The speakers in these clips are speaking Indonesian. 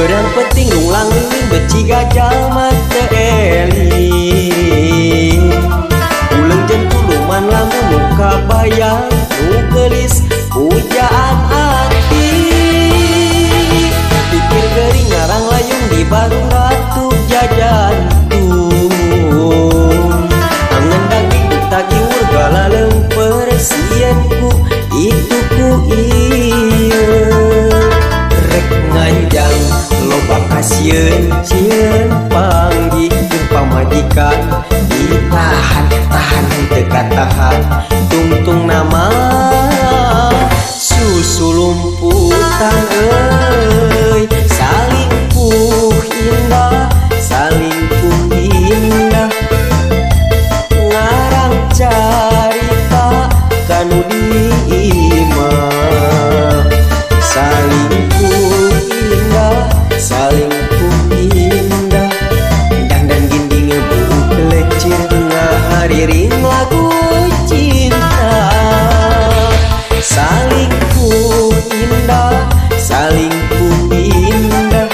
Berang penting lulang liling beci gajal mata eling. Ulang jen tuluman lamun muka bayang nu gelis pujaan hati. Pikir gering ngarang layung di baru ratu jajantung. Angan daging tagi urgala lemper sianku itu ku iya. Rek nganjang loba kasieun cieun panggih jeung pamajikan ditahan teka tahan tungtung nama susu lumputan euy salingkuh indah salingkuh indah ngarang carita kanu diimah salingkuh indah salingkuh indah dandan ginding buuk lecir ngahariring lagu cinta salingkuh indah salingkuh indah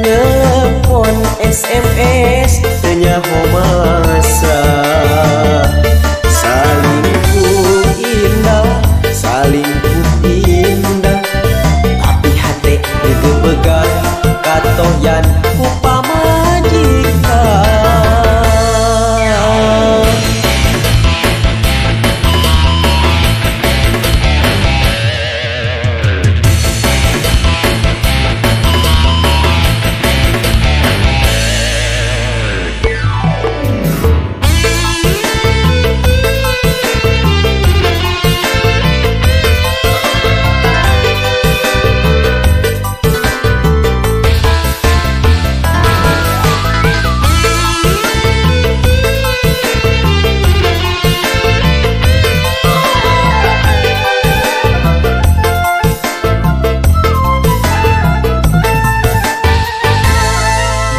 nelpon SMS tanya homasa salingkuh indah salingkuh indah tapi hati gegebegan katoyan ku pamajikan.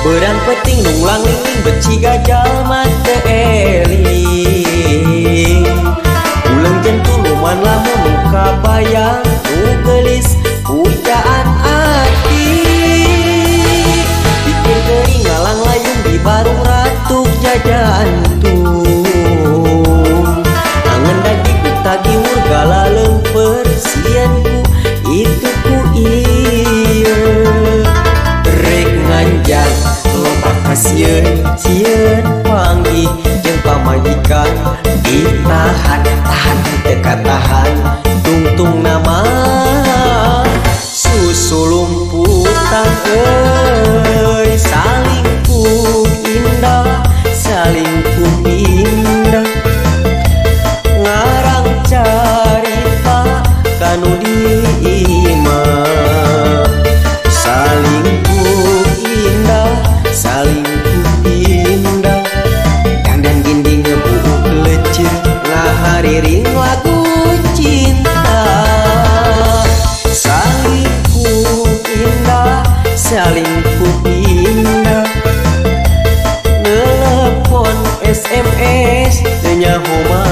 Berang penting nunglang liling beci gajal mata eling. Ulang jen tuluman lamun muka bayang nu gelis pujaan hati. Pikir geuring ngalang layung di barung ratu jajantung. Angan daging tagi urgala lemper sianku itu ku iya. Rek nganjang kasieun cieun panggih jeung pamajikan ditahan teka tahan tungtung nama susu lumputan euy salingkuh indah salingkuh indah ngarang carita kanu diimah salingkuh indah salingkuh indah dandan ginding buuk lecir ngahariring lagu cinta salingkuh indah salingkuh indah nelpon SMS tanya homa